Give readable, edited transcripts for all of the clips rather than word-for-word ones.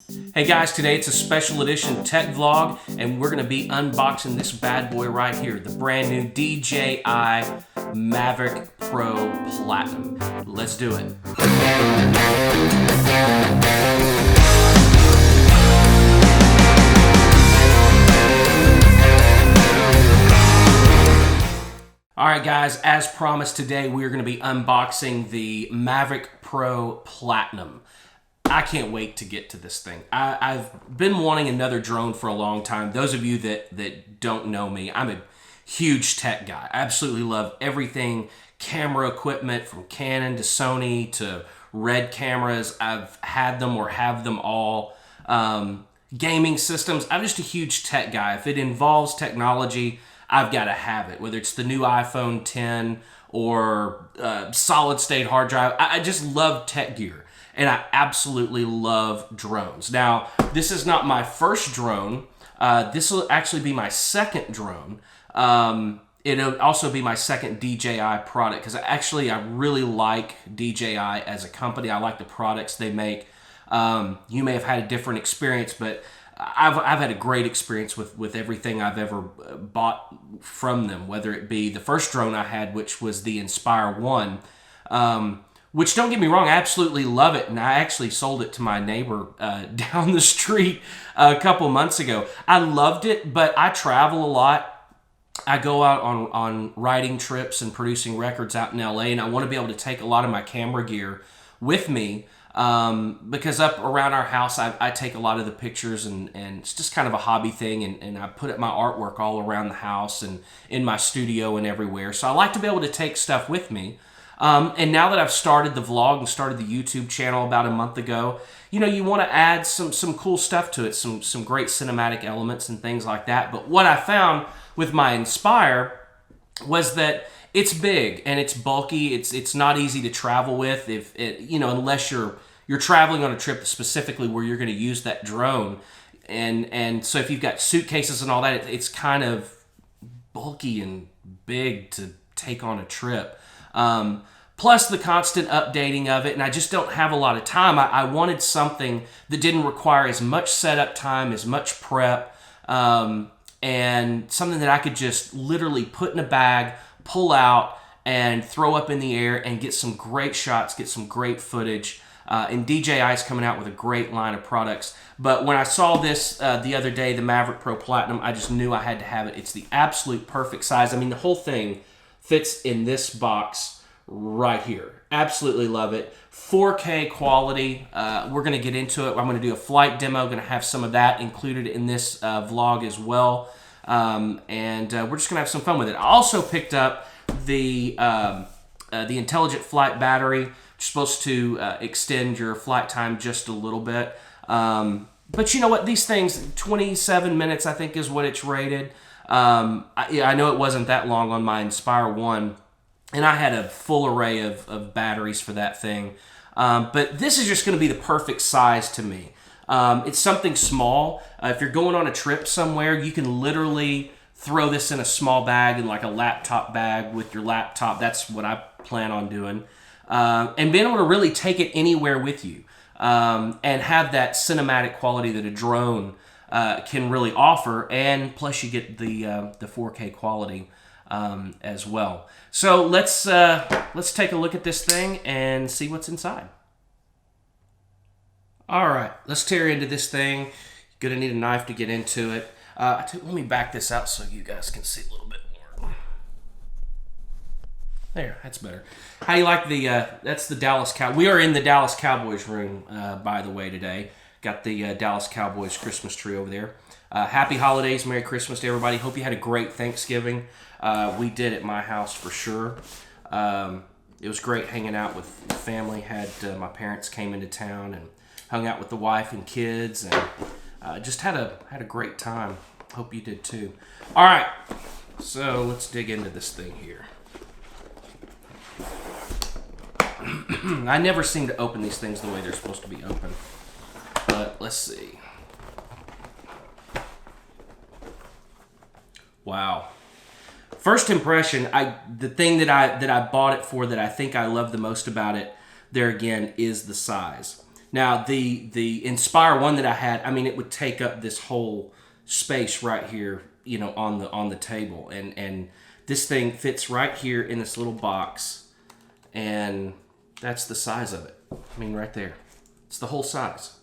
Hey guys, today it's a special edition tech vlog and we're going to be unboxing this bad boy right here, the brand new DJI Mavic Pro Platinum. Let's do it. Alright guys, as promised today we are going to be unboxing the Mavic Pro Platinum. I can't wait to get to this thing. I've been wanting another drone for a long time. Those of you that don't know me, I'm a huge tech guy. I absolutely love everything camera equipment, from Canon to Sony to Red cameras. I've had them or have them all. Gaming systems. I'm just a huge tech guy. If it involves technology, I've got to have it. Whether it's the new iPhone 10 or solid state hard drive. I just love tech gear. And I absolutely love drones. Now, this is not my first drone. This will actually be my second drone. It'll also be my second DJI product because I really like DJI as a company. I like the products they make. You may have had a different experience, but I've had a great experience with everything I've ever bought from them, whether it be the first drone I had, which was the Inspire 1. Which, don't get me wrong, I absolutely love it, and I actually sold it to my neighbor down the street a couple months ago. I loved it, but I travel a lot. I go out on writing trips and producing records out in LA, and I want to be able to take a lot of my camera gear with me because up around our house, I take a lot of the pictures, and it's just kind of a hobby thing, and I put up my artwork all around the house and in my studio and everywhere. So I like to be able to take stuff with me. And now that I've started the vlog and started the YouTube channel about a month ago, you know, you want to add some cool stuff to it, some great cinematic elements and things like that. But what I found with my Inspire was that it's big and it's bulky. It's not easy to travel with unless you're traveling on a trip specifically where you're going to use that drone. And so if you've got suitcases and all that, it's kind of bulky and big to take on a trip. Plus the constant updating of it, and I just don't have a lot of time. I wanted something that didn't require as much setup time, as much prep, and something that I could just literally put in a bag, pull out, and throw up in the air and get some great shots, get some great footage. And DJI is coming out with a great line of products. But when I saw this the other day, the Mavic Pro Platinum, I just knew I had to have it. It's the absolute perfect size. I mean, the whole thing fits in this box right here. Absolutely love it. 4K quality. We're going to get into it. I'm going to do a flight demo. Going to have some of that included in this vlog as well. And we're just going to have some fun with it. I also picked up the Intelligent Flight Battery, which is supposed to extend your flight time just a little bit. But you know what? These things, 27 minutes I think is what it's rated. I know it wasn't that long on my Inspire 1, and I had a full array of batteries for that thing. But this is just going to be the perfect size to me. It's something small. If you're going on a trip somewhere, you can literally throw this in a small bag, in like a laptop bag with your laptop. That's what I plan on doing. And being able to really take it anywhere with you and have that cinematic quality that a drone can really offer, and plus you get the 4K quality as well. So let's take a look at this thing and see what's inside. All right, let's tear into this thing. You're gonna need a knife to get into it. Let me back this out so you guys can see a little bit more. There, that's better. How do you like the? That's the Dallas Cow. We are in the Dallas Cowboys room, by the way, today. Got the Dallas Cowboys Christmas tree over there. Happy holidays, Merry Christmas to everybody. Hope you had a great Thanksgiving. We did at my house for sure. It was great hanging out with family. Had my parents came into town and hung out with the wife and kids, and just had a great time. Hope you did too. All right, so let's dig into this thing here. I never seem to open these things the way they're supposed to be open. But let's see. Wow. First impression, the thing that I bought it for, that I think I love the most about it, there again, is the size. Now, the Inspire one that I had, I mean, it would take up this whole space right here, you know, on the table, and this thing fits right here in this little box, and that's the size of it. I mean, right there, it's the whole size.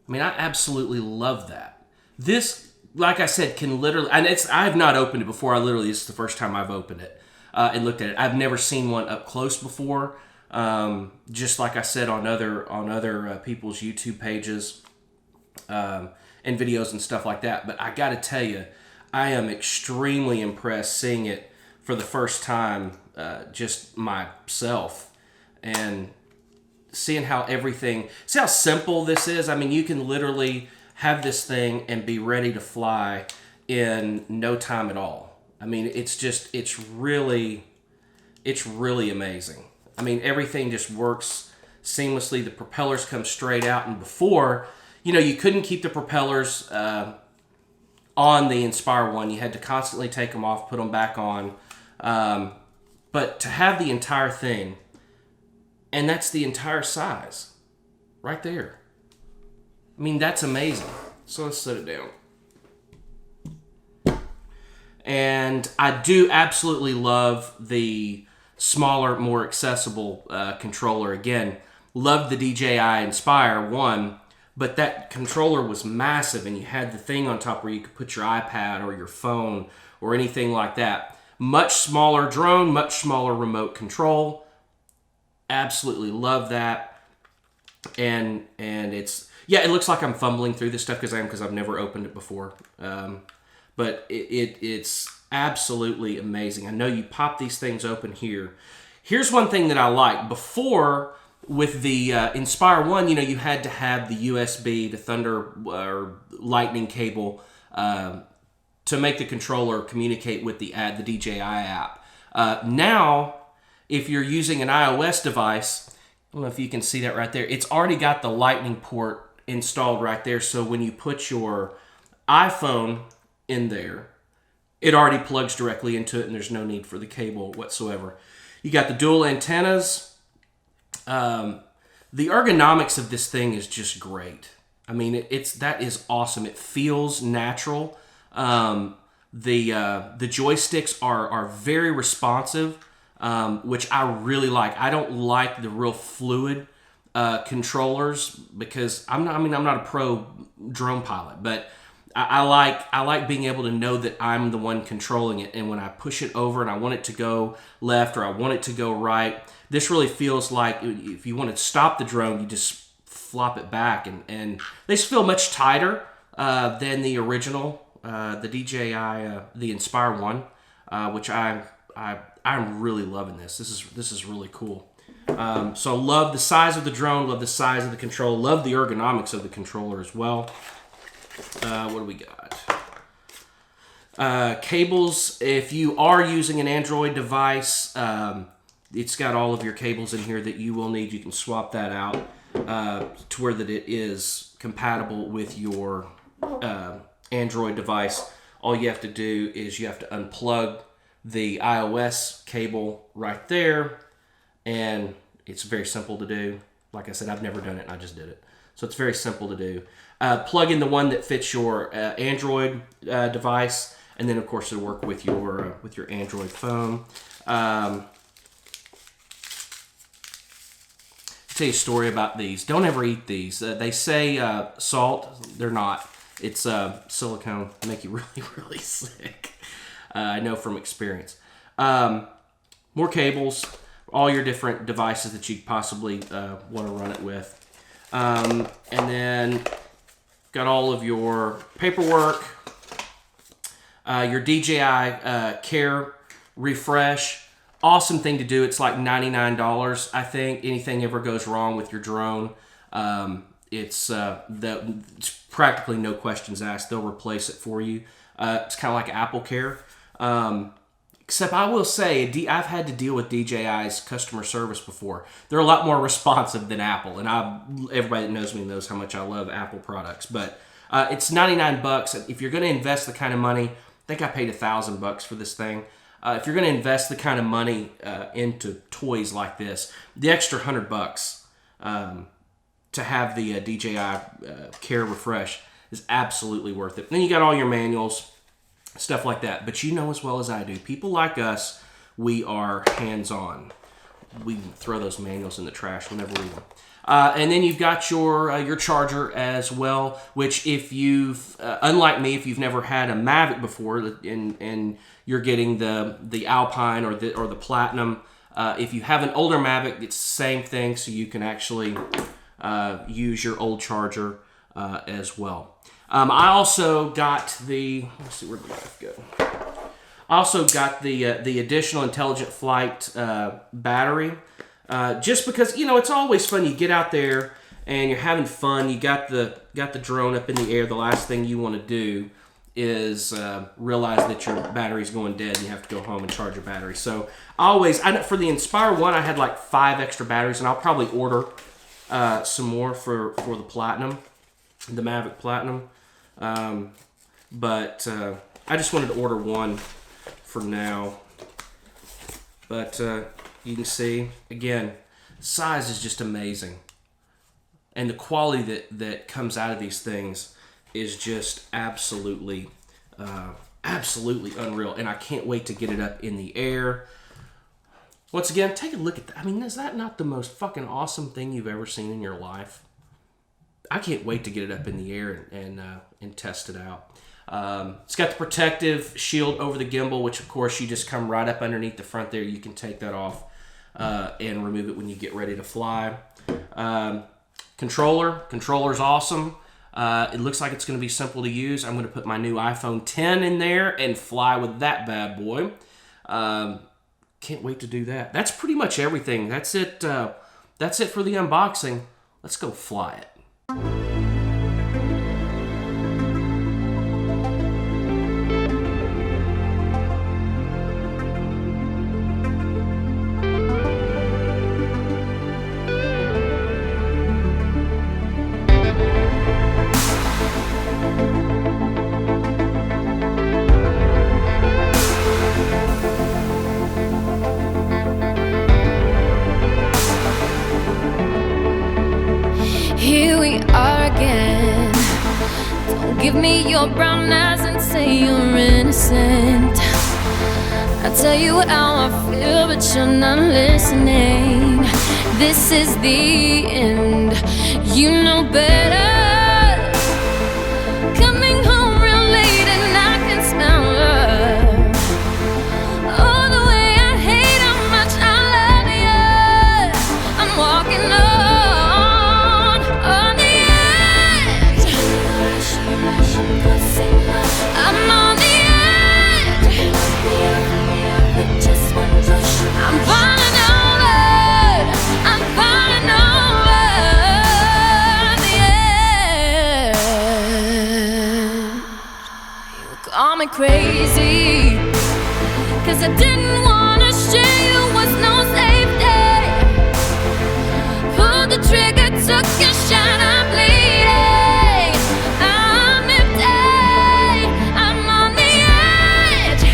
I mean, I absolutely love that. This, like I said, can literally, and I have not opened it before. This is the first time I've opened it and looked at it. I've never seen one up close before. Just like I said on other people's YouTube pages and videos and stuff like that. But I got to tell you, I am extremely impressed seeing it for the first time, just myself, and seeing how see how simple this is. I mean, you can literally have this thing and be ready to fly in no time at all. I mean, it's really amazing. I mean, everything just works seamlessly. The propellers come straight out, and before, you know, you couldn't keep the propellers on the Inspire one. You had to constantly take them off, put them back on. But to have the entire thing, and that's the entire size right there. I mean, that's amazing. So let's set it down. And I do absolutely love the smaller, more accessible controller. Again, loved the DJI Inspire 1, but that controller was massive, and you had the thing on top where you could put your iPad or your phone or anything like that. Much smaller drone, much smaller remote control. Absolutely love that. And it's, yeah, it looks like I'm fumbling through this stuff because I've never opened it before. But it's absolutely amazing. I know you pop these things open here. Here's one thing that I like. Before, with the Inspire 1, you know, you had to have the USB to Thunder or Lightning cable to make the controller communicate with the DJI app. Now, if you're using an iOS device, I don't know if you can see that right there, it's already got the Lightning port installed right there. So when you put your iPhone in there, it already plugs directly into it, and there's no need for the cable whatsoever. You got the dual antennas. The ergonomics of this thing is just great. I mean, that is awesome. It feels natural. The joysticks are very responsive, which I really like. I don't like the real fluid controllers because I'm not a pro drone pilot, but I like being able to know that I'm the one controlling it, and when I push it over and I want it to go left or I want it to go right, this really feels like if you want to stop the drone, you just flop it back, and they just feel much tighter than the original, the DJI, the Inspire 1, which I'm really loving this. This is really cool. So love the size of the drone, love the size of the control, love the ergonomics of the controller as well. What do we got? Cables. If you are using an Android device, it's got all of your cables in here that you will need. You can swap that out to where that it is compatible with your Android device. All you have to do is you have to unplug the iOS cable right there, and it's very simple to do. Like I said, I've never done it, and I just did it. So it's very simple to do. Plug in the one that fits your Android device, and then of course it'll work with your Android phone. I'll tell you a story about these. Don't ever eat these. They say salt. They're not. It's silicone. They make you really, really sick. I know from experience. More cables. All your different devices that you possibly want to run it with. And then got all of your paperwork, your DJI Care refresh. Awesome thing to do. It's like $99, I think. Anything ever goes wrong with your drone, it's practically no questions asked. They'll replace it for you. It's kind of like Apple Care. Except I will say, I've had to deal with DJI's customer service before. They're a lot more responsive than Apple, and everybody that knows me knows how much I love Apple products. But it's $99. If you're going to invest the kind of money, I think I paid $1,000 for this thing. If you're going to invest the kind of money into toys like this, the extra $100 to have the DJI Care Refresh is absolutely worth it. And then you got all your manuals, stuff like that. But you know as well as I do, people like us, we are hands-on. We throw those manuals in the trash whenever we want. And then you've got your charger as well, which if you've, unlike me, if you've never had a Mavic before and you're getting the Alpine or the Platinum, if you have an older Mavic, it's the same thing, so you can actually use your old charger as well. I also got let's see, where did the knife go? I also got the additional Intelligent Flight battery, just because, you know, it's always fun. You get out there and you're having fun. You got the drone up in the air. The last thing you want to do is realize that your battery's going dead and you have to go home and charge your battery. So for the Inspire 1, I had like 5 extra batteries, and I'll probably order some more for the Platinum, the Mavic Platinum. But I just wanted to order one for now. But you can see, again, size is just amazing. And the quality that comes out of these things is just absolutely unreal. And I can't wait to get it up in the air. Once again, take a look at that. I mean, is that not the most fucking awesome thing you've ever seen in your life? I can't wait to get it up in the air and test it out. It's got the protective shield over the gimbal, which of course you just come right up underneath the front there. You can take that off and remove it when you get ready to fly. Controller's awesome. It looks like it's going to be simple to use. I'm going to put my new iPhone 10 in there and fly with that bad boy. Can't wait to do that. That's pretty much everything. That's it. That's it for the unboxing. Let's go fly it. Here we are again. Don't give me your brown eyes and say you're innocent. I tell you how I feel, but you're not listening. This is the end. You know better. Coming home real late and I can smell love. Oh, the way I hate how much I love you. I'm walking on the edge. I'm on the edge. I'm falling over. I'm falling over the edge. You call me crazy, 'cause I didn't wanna share you was no safety. Pulled the trigger, took your shot, I'm bleeding. I'm empty, I'm on the edge.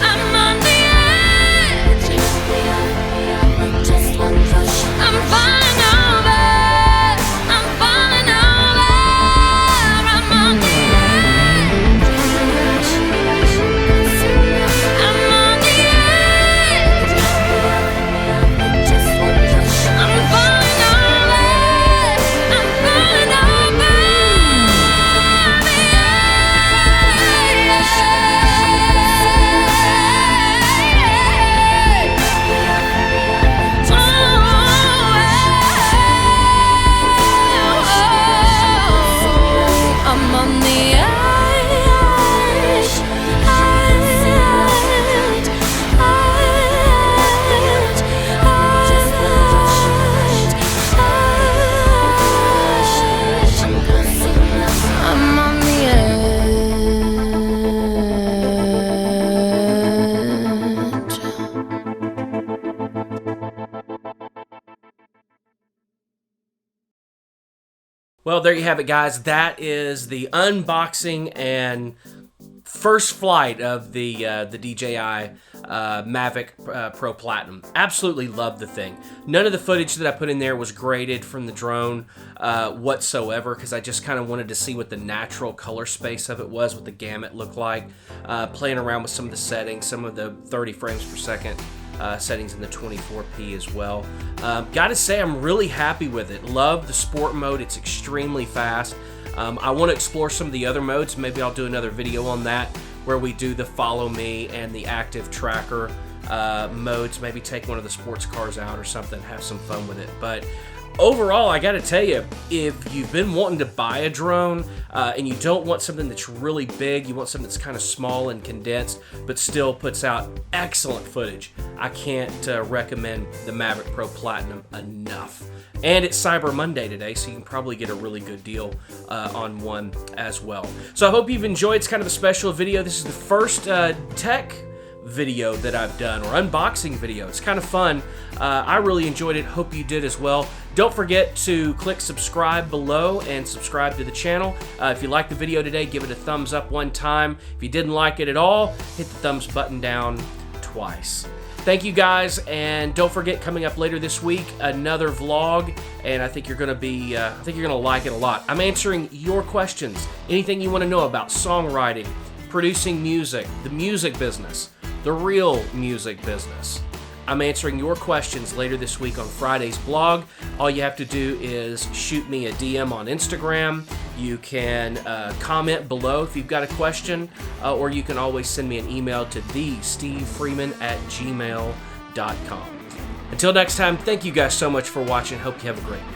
I'm on the edge. I'm falling over. I'm falling over. I'm on the edge. I'm on the edge. I'm falling over. I'm falling over I'm on the edge, I'm on the edge. Well, there you have it, guys. That is the unboxing and first flight of the DJI Mavic Pro Platinum. Absolutely loved the thing. None of the footage that I put in there was graded from the drone whatsoever, because I just kind of wanted to see what the natural color space of it was, what the gamut looked like. Playing around with some of the settings, some of the 30 frames per second settings in the 24p as well. Gotta say, I'm really happy with it. Love the sport mode. It's extremely fast. I want to explore some of the other modes. Maybe I'll do another video on that where we do the follow me and the active tracker modes. Maybe take one of the sports cars out or something, have some fun with it. But overall, I gotta tell you, if you've been wanting to buy a drone and you don't want something that's really big, you want something that's kind of small and condensed but still puts out excellent footage, I can't recommend the Mavic Pro Platinum enough. And it's Cyber Monday today, so you can probably get a really good deal on one as well. So I hope you've enjoyed. It's kind of a special video. This is the first tech video that I've done, or unboxing video. It's kind of fun. I really enjoyed it. Hope you did as well. Don't forget to click subscribe below and subscribe to the channel. If you liked the video today, give it a thumbs up one time. If you didn't like it at all, hit the thumbs button down twice. Thank you guys, and don't forget, coming up later this week, another vlog, and I think you're gonna be, I think you're gonna like it a lot. I'm answering your questions, anything you want to know about songwriting, producing music, the music business, the real music business. I'm answering your questions later this week on Friday's blog. All you have to do is shoot me a DM on Instagram. You can comment below if you've got a question, or you can always send me an email to thestevefreeman@gmail.com. Until next time, thank you guys so much for watching. Hope you have a great day.